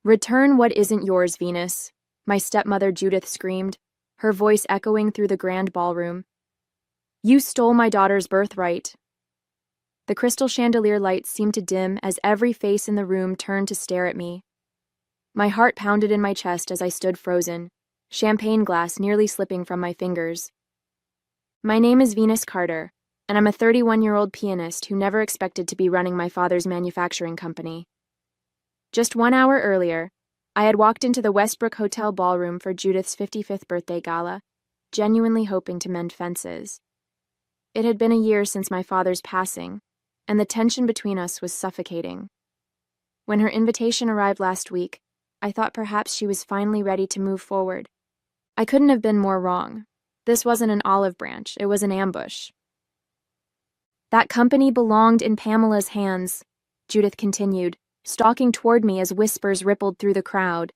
Return what isn't yours, Venus, my stepmother Judith screamed, her voice echoing through the grand ballroom. You stole my daughter's birthright. The crystal chandelier lights seemed to dim as every face in the room turned to stare at me. My heart pounded in my chest as I stood frozen, champagne glass nearly slipping from my fingers. My name is Venus Carter, and I'm a 31-year-old pianist who never expected to be running my father's manufacturing company. Just 1 hour earlier, I had walked into the Westbrook Hotel ballroom for Judith's 55th birthday gala, genuinely hoping to mend fences. It had been a year since my father's passing, and the tension between us was suffocating. When her invitation arrived last week, I thought perhaps she was finally ready to move forward. I couldn't have been more wrong. This wasn't an olive branch, it was an ambush. That company belonged in Pamela's hands, Judith continued, stalking toward me as whispers rippled through the crowd.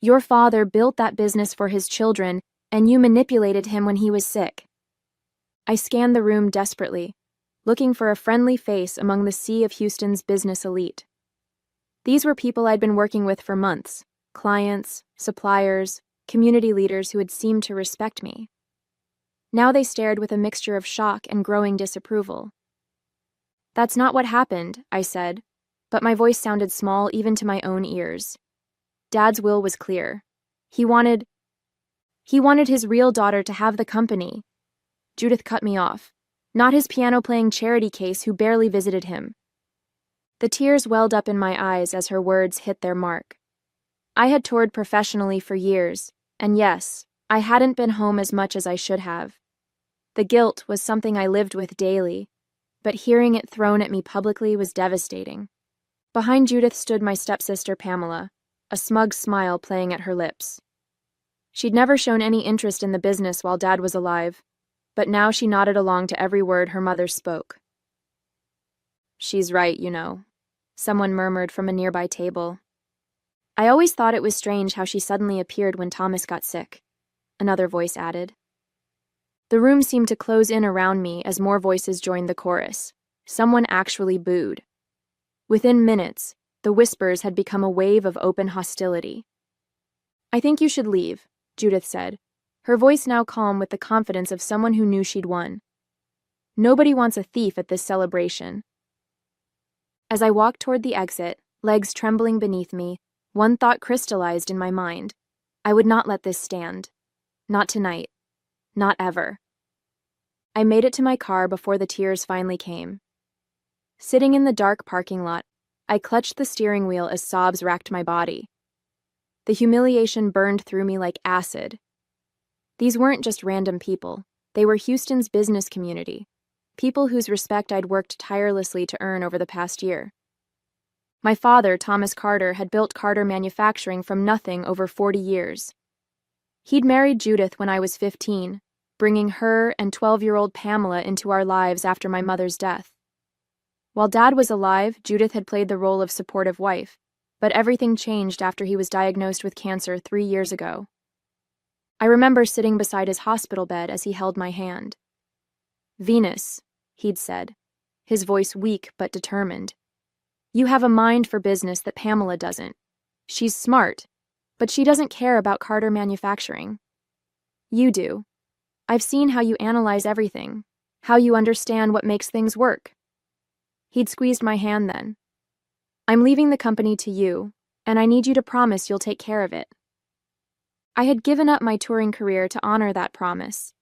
Your father built that business for his children, and you manipulated him when he was sick. I scanned the room desperately, looking for a friendly face among the sea of Houston's business elite. These were people I'd been working with for months, clients, suppliers, community leaders who had seemed to respect me. Now they stared with a mixture of shock and growing disapproval. That's not what happened, I said, but my voice sounded small even to my own ears. Dad's will was clear. He wanted his real daughter to have the company. Judith cut me off, not his piano-playing charity case who barely visited him. The tears welled up in my eyes as her words hit their mark. I had toured professionally for years, and yes, I hadn't been home as much as I should have. The guilt was something I lived with daily, but hearing it thrown at me publicly was devastating. Behind Judith stood my stepsister Pamela, a smug smile playing at her lips. She'd never shown any interest in the business while Dad was alive, but now she nodded along to every word her mother spoke. She's right, you know, someone murmured from a nearby table. I always thought it was strange how she suddenly appeared when Thomas got sick, another voice added. The room seemed to close in around me as more voices joined the chorus. Someone actually booed. Within minutes, the whispers had become a wave of open hostility. I think you should leave, Judith said, her voice now calm with the confidence of someone who knew she'd won. Nobody wants a thief at this celebration. As I walked toward the exit, legs trembling beneath me, one thought crystallized in my mind. I would not let this stand. Not tonight. Not ever. I made it to my car before the tears finally came. Sitting in the dark parking lot, I clutched the steering wheel as sobs racked my body. The humiliation burned through me like acid. These weren't just random people. They were Houston's business community, people whose respect I'd worked tirelessly to earn over the past year. My father, Thomas Carter, had built Carter Manufacturing from nothing over 40 years. He'd married Judith when I was 15, bringing her and 12-year-old Pamela into our lives after my mother's death. While Dad was alive, Judith had played the role of supportive wife, but everything changed after he was diagnosed with cancer 3 years ago. I remember sitting beside his hospital bed as he held my hand. Venus, he'd said, his voice weak but determined. You have a mind for business that Pamela doesn't. She's smart, but she doesn't care about Carter Manufacturing. You do. I've seen how you analyze everything, how you understand what makes things work. He'd squeezed my hand then. I'm leaving the company to you, and I need you to promise you'll take care of it. I had given up my touring career to honor that promise.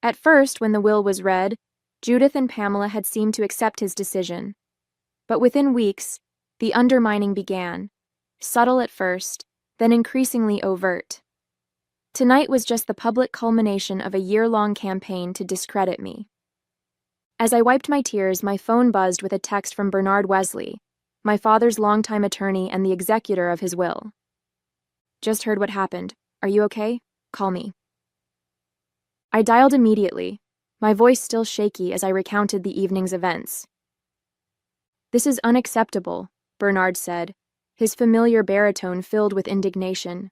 At first, when the will was read, Judith and Pamela had seemed to accept his decision. But within weeks, the undermining began, subtle at first, then increasingly overt. Tonight was just the public culmination of a year-long campaign to discredit me. As I wiped my tears, my phone buzzed with a text from Bernard Wesley, my father's longtime attorney and the executor of his will. Just heard what happened. Are you okay? Call me. I dialed immediately, my voice still shaky as I recounted the evening's events. This is unacceptable, Bernard said, his familiar baritone filled with indignation.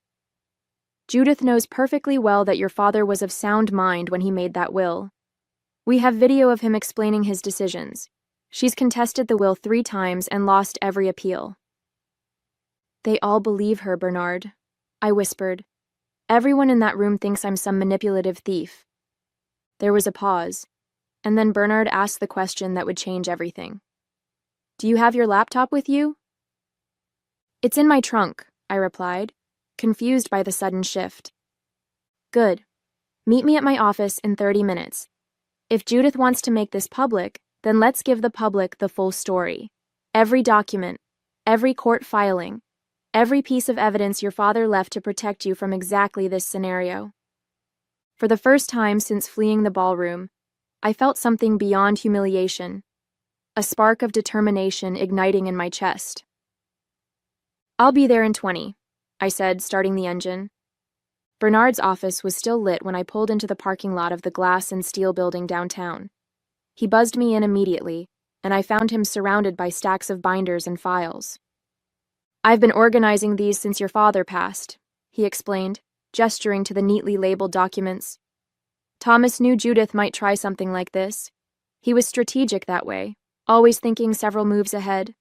Judith knows perfectly well that your father was of sound mind when he made that will. We have video of him explaining his decisions. She's contested the will 3 times and lost every appeal. They all believe her, Bernard, I whispered. Everyone in that room thinks I'm some manipulative thief. There was a pause, and then Bernard asked the question that would change everything. Do you have your laptop with you? It's in my trunk, I replied, confused by the sudden shift. Good. Meet me at my office in 30 minutes. If Judith wants to make this public, then let's give the public the full story. Every document, every court filing, every piece of evidence your father left to protect you from exactly this scenario. For the first time since fleeing the ballroom, I felt something beyond humiliation, a spark of determination igniting in my chest. I'll be there in 20, I said, starting the engine. Bernard's office was still lit when I pulled into the parking lot of the glass and steel building downtown. He buzzed me in immediately, and I found him surrounded by stacks of binders and files. I've been organizing these since your father passed, he explained, gesturing to the neatly labeled documents. Thomas knew Judith might try something like this. He was strategic that way, always thinking several moves ahead.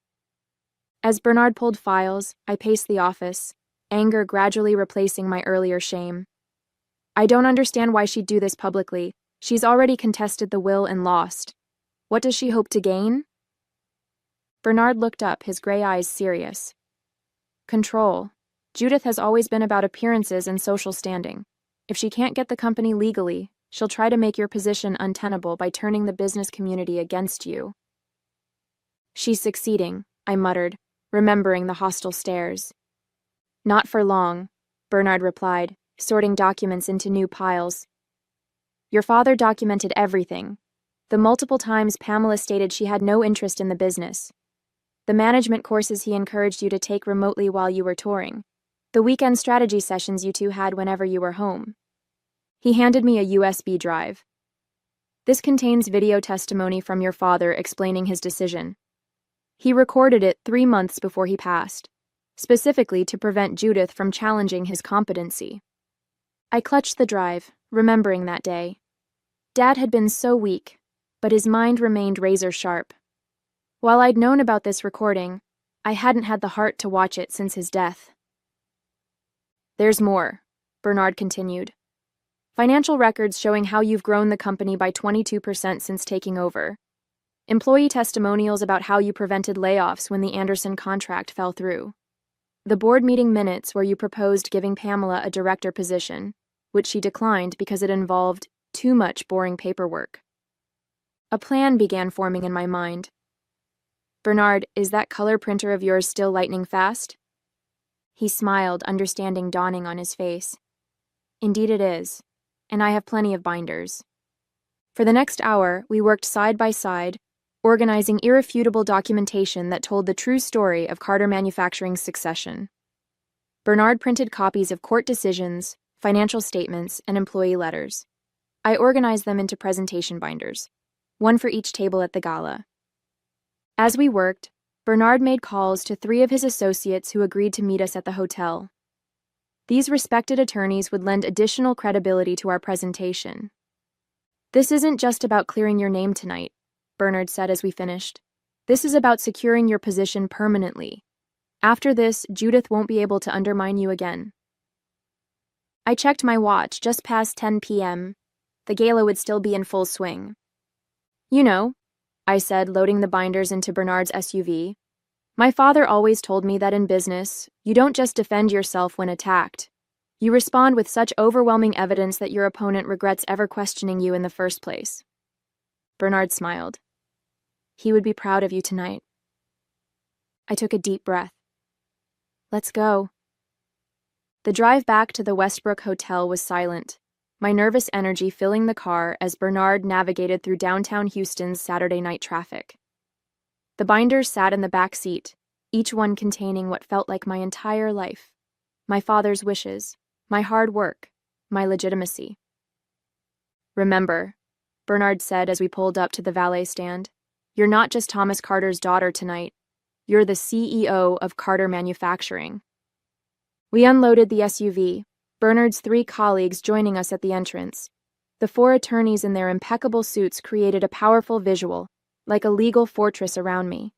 As Bernard pulled files, I paced the office, anger gradually replacing my earlier shame. I don't understand why she'd do this publicly. She's already contested the will and lost. What does she hope to gain? Bernard looked up, his gray eyes serious. Control. Judith has always been about appearances and social standing. If she can't get the company legally, she'll try to make your position untenable by turning the business community against you. She's succeeding, I muttered, remembering the hostile stares. Not for long, Bernard replied, sorting documents into new piles. Your father documented everything. The multiple times Pamela stated she had no interest in the business. The management courses he encouraged you to take remotely while you were touring. The weekend strategy sessions you two had whenever you were home. He handed me a USB drive. This contains video testimony from your father explaining his decision. He recorded it 3 months before he passed, specifically to prevent Judith from challenging his competency. I clutched the drive, remembering that day. Dad had been so weak, but his mind remained razor-sharp. While I'd known about this recording, I hadn't had the heart to watch it since his death. There's more, Bernard continued. Financial records showing how you've grown the company by 22% since taking over. Employee testimonials about how you prevented layoffs when the Anderson contract fell through. The board meeting minutes where you proposed giving Pamela a director position, which she declined because it involved too much boring paperwork. A plan began forming in my mind. Bernard, is that color printer of yours still lightning fast? He smiled, understanding dawning on his face. Indeed it is, and I have plenty of binders. For the next hour, we worked side by side, organizing irrefutable documentation that told the true story of Carter Manufacturing's succession. Bernard printed copies of court decisions, financial statements, and employee letters. I organized them into presentation binders, one for each table at the gala. As we worked, Bernard made calls to 3 of his associates who agreed to meet us at the hotel. These respected attorneys would lend additional credibility to our presentation. This isn't just about clearing your name tonight, Bernard said as we finished. This is about securing your position permanently. After this, Judith won't be able to undermine you again. I checked my watch, just past 10 p.m. The gala would still be in full swing. You know, I said, loading the binders into Bernard's SUV. My father always told me that in business, you don't just defend yourself when attacked. You respond with such overwhelming evidence that your opponent regrets ever questioning you in the first place. Bernard smiled. He would be proud of you tonight. I took a deep breath. Let's go. The drive back to the Westbrook Hotel was silent, my nervous energy filling the car as Bernard navigated through downtown Houston's Saturday night traffic. The binders sat in the back seat, each one containing what felt like my entire life, my father's wishes, my hard work, my legitimacy. Remember, Bernard said as we pulled up to the valet stand, you're not just Thomas Carter's daughter tonight. You're the CEO of Carter Manufacturing. We unloaded the SUV, Bernard's 3 colleagues joining us at the entrance. The 4 attorneys in their impeccable suits created a powerful visual, like a legal fortress around me.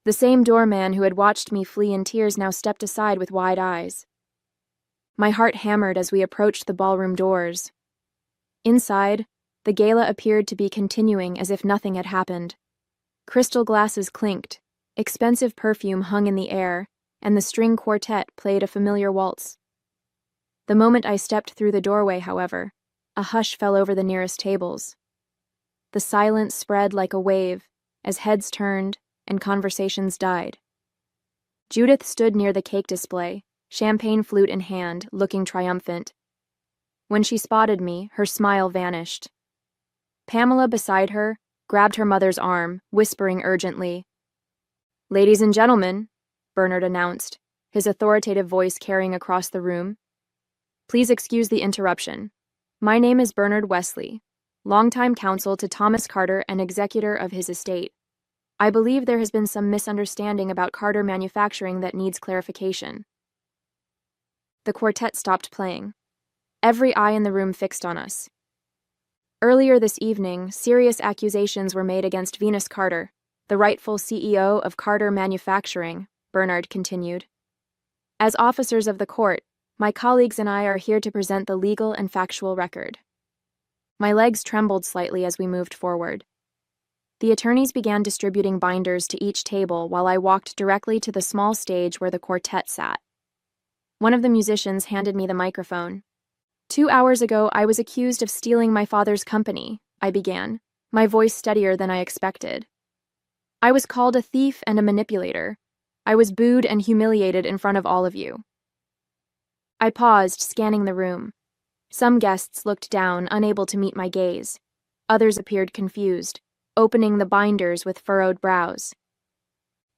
The same doorman who had watched me flee in tears now stepped aside with wide eyes. My heart hammered as we approached the ballroom doors. Inside, the gala appeared to be continuing as if nothing had happened. Crystal glasses clinked, expensive perfume hung in the air, and the string quartet played a familiar waltz. The moment I stepped through the doorway, however, a hush fell over the nearest tables. The silence spread like a wave as heads turned and conversations died. Judith stood near the cake display, champagne flute in hand, looking triumphant. When she spotted me, her smile vanished. Pamela, beside her, grabbed her mother's arm, whispering urgently. "Ladies and gentlemen," Bernard announced, his authoritative voice carrying across the room. "Please excuse the interruption. My name is Bernard Wesley, longtime counsel to Thomas Carter and executor of his estate. I believe there has been some misunderstanding about Carter Manufacturing that needs clarification." The quartet stopped playing. Every eye in the room fixed on us. Earlier this evening, serious accusations were made against Venus Carter, the rightful CEO of Carter Manufacturing, Bernard continued. As officers of the court, my colleagues and I are here to present the legal and factual record. My legs trembled slightly as we moved forward. The attorneys began distributing binders to each table while I walked directly to the small stage where the quartet sat. One of the musicians handed me the microphone. 2 hours ago, I was accused of stealing my father's company, I began, my voice steadier than I expected. I was called a thief and a manipulator. I was booed and humiliated in front of all of you. I paused, scanning the room. Some guests looked down, unable to meet my gaze. Others appeared confused, opening the binders with furrowed brows.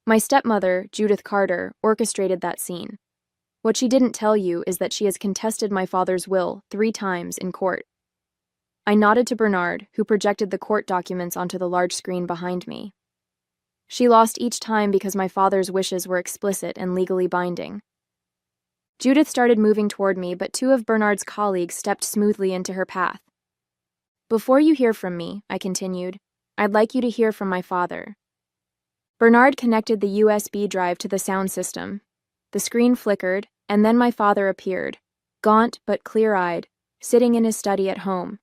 My stepmother, Judith Carter, orchestrated that scene. What she didn't tell you is that she has contested my father's will 3 times in court. I nodded to Bernard, who projected the court documents onto the large screen behind me. She lost each time because my father's wishes were explicit and legally binding. Judith started moving toward me, but 2 of Bernard's colleagues stepped smoothly into her path. "Before you hear from me," I continued, "I'd like you to hear from my father." Bernard connected the USB drive to the sound system. The screen flickered, and then my father appeared, gaunt but clear-eyed, sitting in his study at home.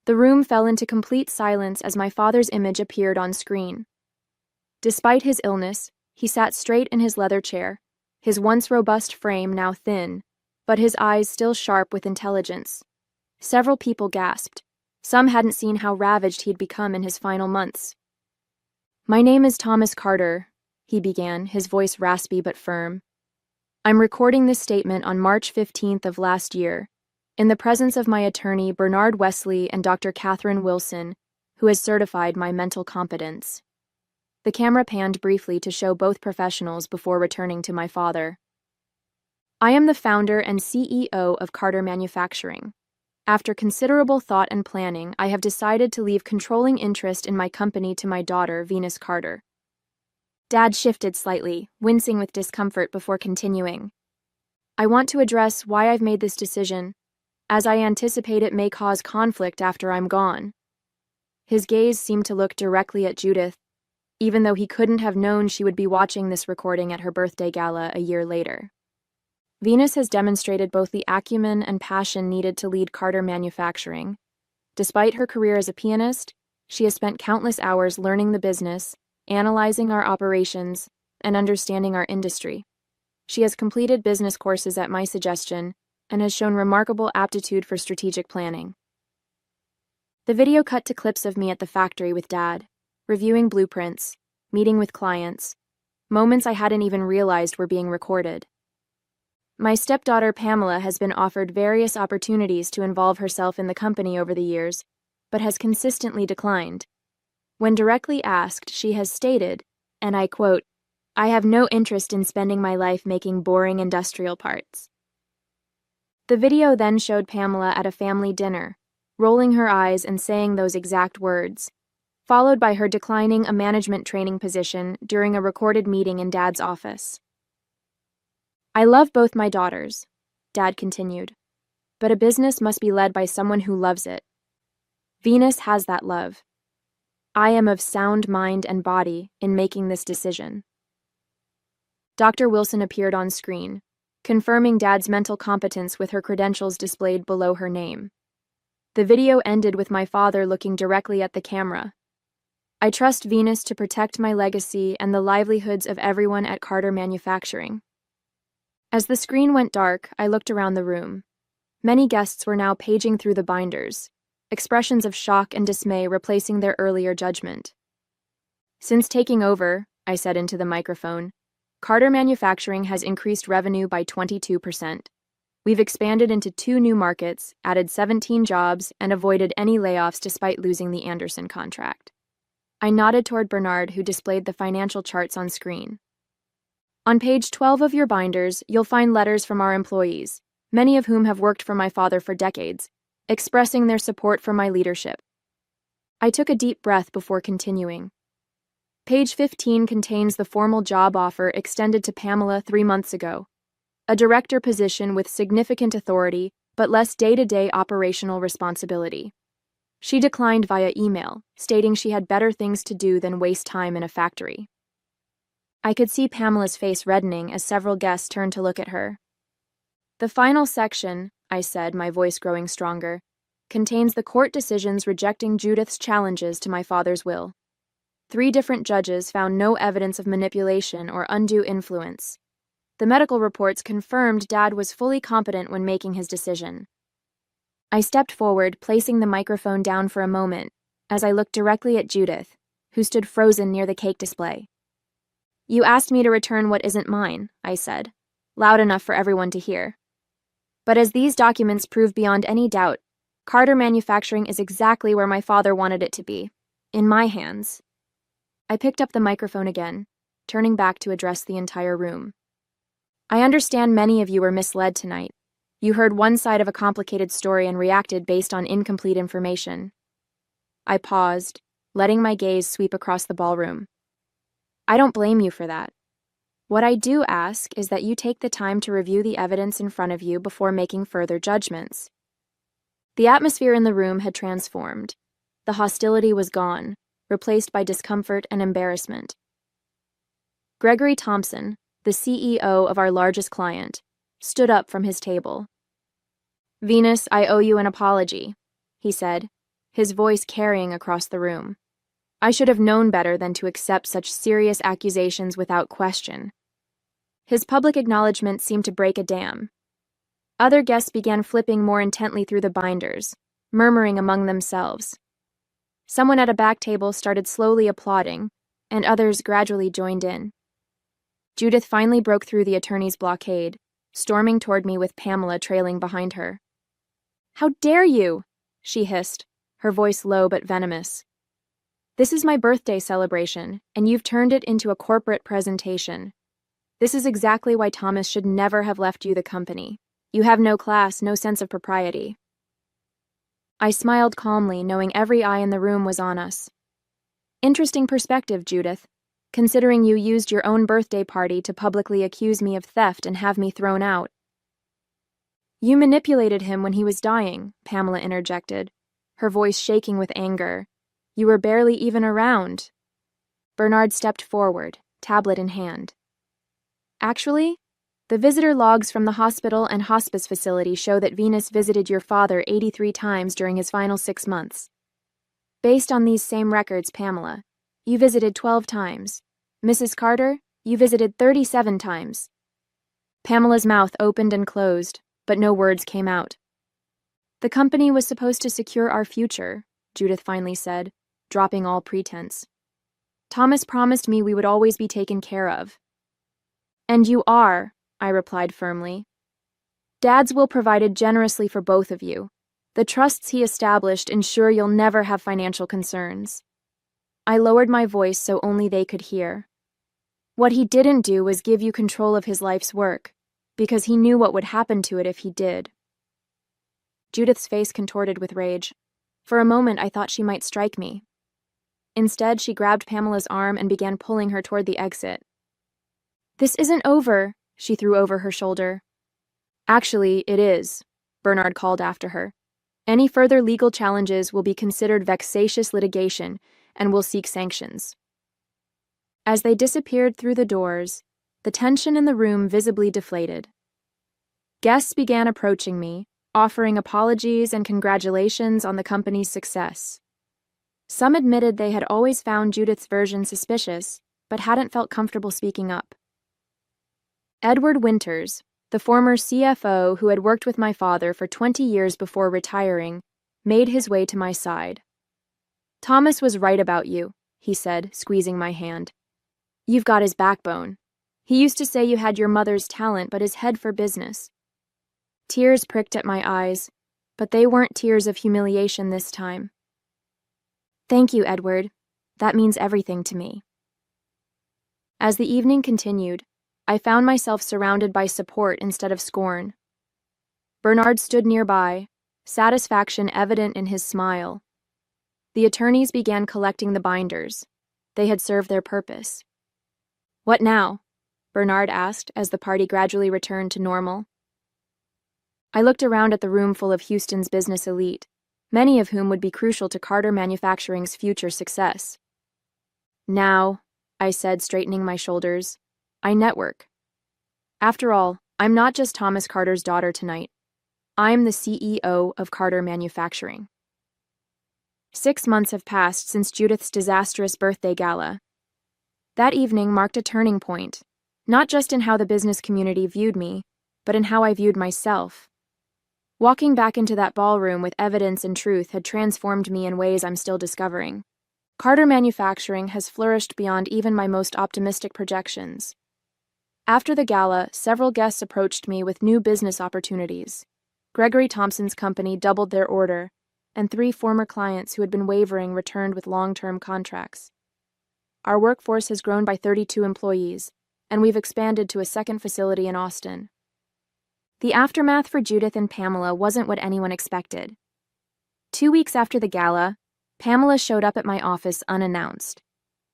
The room fell into complete silence as my father's image appeared on screen. Despite his illness, he sat straight in his leather chair, his once robust frame now thin, but his eyes still sharp with intelligence. Several people gasped. Some hadn't seen how ravaged he'd become in his final months. "My name is Thomas Carter," he began, his voice raspy but firm. "I'm recording this statement on March 15th of last year, in the presence of my attorney Bernard Wesley and Dr. Catherine Wilson, who has certified my mental competence." The camera panned briefly to show both professionals before returning to my father. "I am the founder and CEO of Carter Manufacturing. After considerable thought and planning, I have decided to leave controlling interest in my company to my daughter, Venus Carter." Dad shifted slightly, wincing with discomfort before continuing. "I want to address why I've made this decision, as I anticipate it may cause conflict after I'm gone." His gaze seemed to look directly at Judith, even though he couldn't have known she would be watching this recording at her birthday gala a year later. Venus has demonstrated both the acumen and passion needed to lead Carter Manufacturing. Despite her career as a pianist, she has spent countless hours learning the business, analyzing our operations, and understanding our industry. She has completed business courses at my suggestion and has shown remarkable aptitude for strategic planning. The video cut to clips of me at the factory with Dad, reviewing blueprints, meeting with clients, moments I hadn't even realized were being recorded. My stepdaughter Pamela has been offered various opportunities to involve herself in the company over the years, but has consistently declined. When directly asked, she has stated, and I quote, "I have no interest in spending my life making boring industrial parts." The video then showed Pamela at a family dinner, rolling her eyes and saying those exact words, followed by her declining a management training position during a recorded meeting in Dad's office. "I love both my daughters," Dad continued, "but a business must be led by someone who loves it. Venus has that love. I am of sound mind and body in making this decision." Dr. Wilson appeared on screen, confirming Dad's mental competence with her credentials displayed below her name. The video ended with my father looking directly at the camera. I trust Venus to protect my legacy and the livelihoods of everyone at Carter Manufacturing. As the screen went dark, I looked around the room. Many guests were now paging through the binders, expressions of shock and dismay replacing their earlier judgment. Since taking over, I said into the microphone, Carter Manufacturing has increased revenue by 22%. We've expanded into 2 new markets, added 17 jobs, and avoided any layoffs despite losing the Anderson contract. I nodded toward Bernard, who displayed the financial charts on screen. On page 12 of your binders, you'll find letters from our employees, many of whom have worked for my father for decades, expressing their support for my leadership. I took a deep breath before continuing. Page 15 contains the formal job offer extended to Pamela 3 months ago, a director position with significant authority but less day-to-day operational responsibility. She declined via email, stating she had better things to do than waste time in a factory. I could see Pamela's face reddening as several guests turned to look at her. The final section, I said, my voice growing stronger, contains the court decisions rejecting Judith's challenges to my father's will. 3 different judges found no evidence of manipulation or undue influence. The medical reports confirmed Dad was fully competent when making his decision. I stepped forward, placing the microphone down for a moment, as I looked directly at Judith, who stood frozen near the cake display. You asked me to return what isn't mine, I said, loud enough for everyone to hear. But as these documents prove beyond any doubt, Carter Manufacturing is exactly where my father wanted it to be, in my hands. I picked up the microphone again, turning back to address the entire room. I understand many of you were misled tonight. You heard one side of a complicated story and reacted based on incomplete information. I paused, letting my gaze sweep across the ballroom. I don't blame you for that. What I do ask is that you take the time to review the evidence in front of you before making further judgments. The atmosphere in the room had transformed. The hostility was gone, replaced by discomfort and embarrassment. Gregory Thompson, the CEO of our largest client, stood up from his table. Venus, I owe you an apology, he said, his voice carrying across the room. I should have known better than to accept such serious accusations without question. His public acknowledgement seemed to break a dam. Other guests began flipping more intently through the binders, murmuring among themselves. Someone at a back table started slowly applauding, and others gradually joined in. Judith finally broke through the attorney's blockade, storming toward me with Pamela trailing behind her. How dare you? She hissed, her voice low but venomous. This is my birthday celebration, and you've turned it into a corporate presentation. This is exactly why Thomas should never have left you the company. You have no class, no sense of propriety. I smiled calmly, knowing every eye in the room was on us. Interesting perspective, Judith, considering you used your own birthday party to publicly accuse me of theft and have me thrown out. You manipulated him when he was dying, Pamela interjected, her voice shaking with anger. You were barely even around. Bernard stepped forward, tablet in hand. Actually, the visitor logs from the hospital and hospice facility show that Venus visited your father 83 times during his final 6 months. Based on these same records, Pamela, you visited 12 times. Mrs. Carter, you visited 37 times. Pamela's mouth opened and closed, but no words came out. The company was supposed to secure our future, Judith finally said, dropping all pretense. Thomas promised me we would always be taken care of. And you are, I replied firmly. Dad's will provided generously for both of you. The trusts he established ensure you'll never have financial concerns. I lowered my voice so only they could hear. What he didn't do was give you control of his life's work, because he knew what would happen to it if he did. Judith's face contorted with rage. For a moment, I thought she might strike me. Instead, she grabbed Pamela's arm and began pulling her toward the exit. This isn't over, she threw over her shoulder. Actually, it is, Bernard called after her. Any further legal challenges will be considered vexatious litigation and will seek sanctions. As they disappeared through the doors, the tension in the room visibly deflated. Guests began approaching me, offering apologies and congratulations on the company's success. Some admitted they had always found Judith's version suspicious, but hadn't felt comfortable speaking up. Edward Winters, the former CFO who had worked with my father for 20 years before retiring, made his way to my side. "Thomas was right about you," he said, squeezing my hand. "You've got his backbone. He used to say you had your mother's talent but his head for business." Tears pricked at my eyes, but they weren't tears of humiliation this time. "Thank you, Edward. That means everything to me." As the evening continued, I found myself surrounded by support instead of scorn. Bernard stood nearby, satisfaction evident in his smile. The attorneys began collecting the binders. They had served their purpose. "What now?" Bernard asked as the party gradually returned to normal. I looked around at the room full of Houston's business elite, many of whom would be crucial to Carter Manufacturing's future success. "Now," I said, straightening my shoulders, "I network. After all, I'm not just Thomas Carter's daughter tonight. I'm the CEO of Carter Manufacturing." 6 months have passed since Judith's disastrous birthday gala. That evening marked a turning point, not just in how the business community viewed me, but in how I viewed myself. Walking back into that ballroom with evidence and truth had transformed me in ways I'm still discovering. Carter Manufacturing has flourished beyond even my most optimistic projections. After the gala, several guests approached me with new business opportunities. Gregory Thompson's company doubled their order, and 3 former clients who had been wavering returned with long-term contracts. Our workforce has grown by 32 employees, and we've expanded to a second facility in Austin. The aftermath for Judith and Pamela wasn't what anyone expected. 2 weeks after the gala, Pamela showed up at my office unannounced.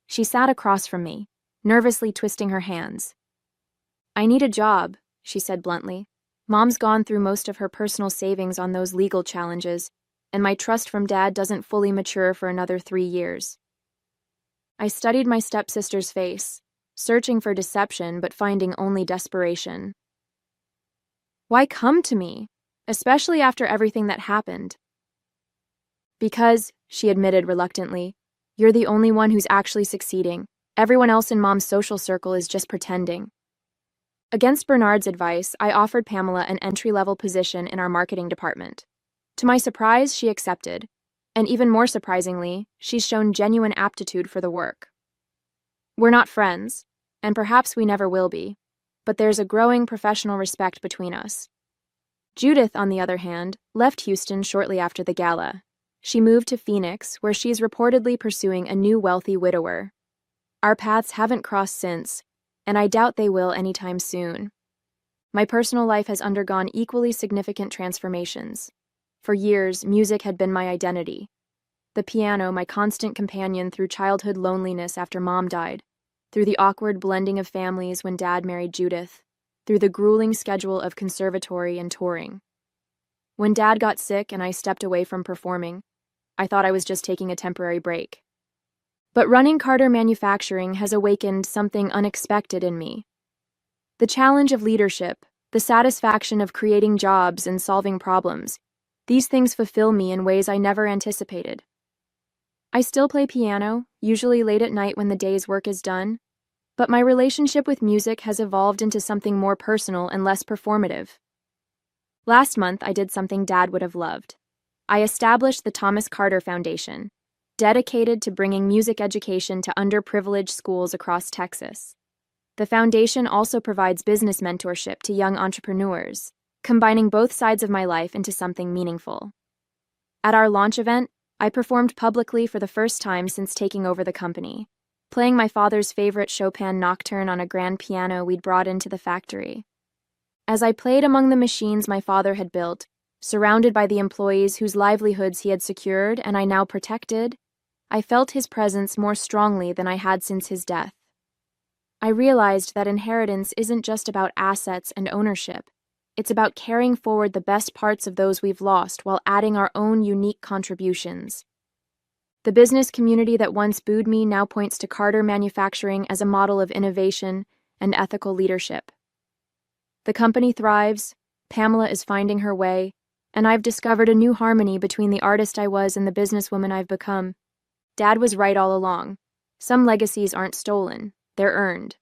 She sat across from me, nervously twisting her hands. "I need a job," she said bluntly. "Mom's gone through most of her personal savings on those legal challenges, and my trust from Dad doesn't fully mature for another 3 years." I studied my stepsister's face, searching for deception but finding only desperation. "Why come to me, especially after everything that happened?" "Because," she admitted reluctantly, "you're the only one who's actually succeeding. Everyone else in Mom's social circle is just pretending." Against Bernard's advice, I offered Pamela an entry-level position in our marketing department. To my surprise, she accepted, and even more surprisingly, she's shown genuine aptitude for the work. We're not friends, and perhaps we never will be, but there's a growing professional respect between us. Judith, on the other hand, left Houston shortly after the gala. She moved to Phoenix, where she's reportedly pursuing a new wealthy widower. Our paths haven't crossed since, and I doubt they will anytime soon. My personal life has undergone equally significant transformations. For years, music had been my identity. The piano, my constant companion through childhood loneliness after Mom died, through the awkward blending of families when Dad married Judith, through the grueling schedule of conservatory and touring. When Dad got sick and I stepped away from performing, I thought I was just taking a temporary break. But running Carter Manufacturing has awakened something unexpected in me. The challenge of leadership, the satisfaction of creating jobs and solving problems, these things fulfill me in ways I never anticipated. I still play piano, usually late at night when the day's work is done, but my relationship with music has evolved into something more personal and less performative. Last month, I did something Dad would have loved. I established the Thomas Carter Foundation, dedicated to bringing music education to underprivileged schools across Texas. The foundation also provides business mentorship to young entrepreneurs, combining both sides of my life into something meaningful. At our launch event, I performed publicly for the first time since taking over the company, playing my father's favorite Chopin nocturne on a grand piano we'd brought into the factory. As I played among the machines my father had built, surrounded by the employees whose livelihoods he had secured and I now protected, I felt his presence more strongly than I had since his death. I realized that inheritance isn't just about assets and ownership. It's about carrying forward the best parts of those we've lost while adding our own unique contributions. The business community that once booed me now points to Carter Manufacturing as a model of innovation, and ethical leadership. The company thrives, Pamela is finding her way, and I've discovered a new harmony between the artist I was and the businesswoman I've become. Dad was right all along. Some legacies aren't stolen, they're earned.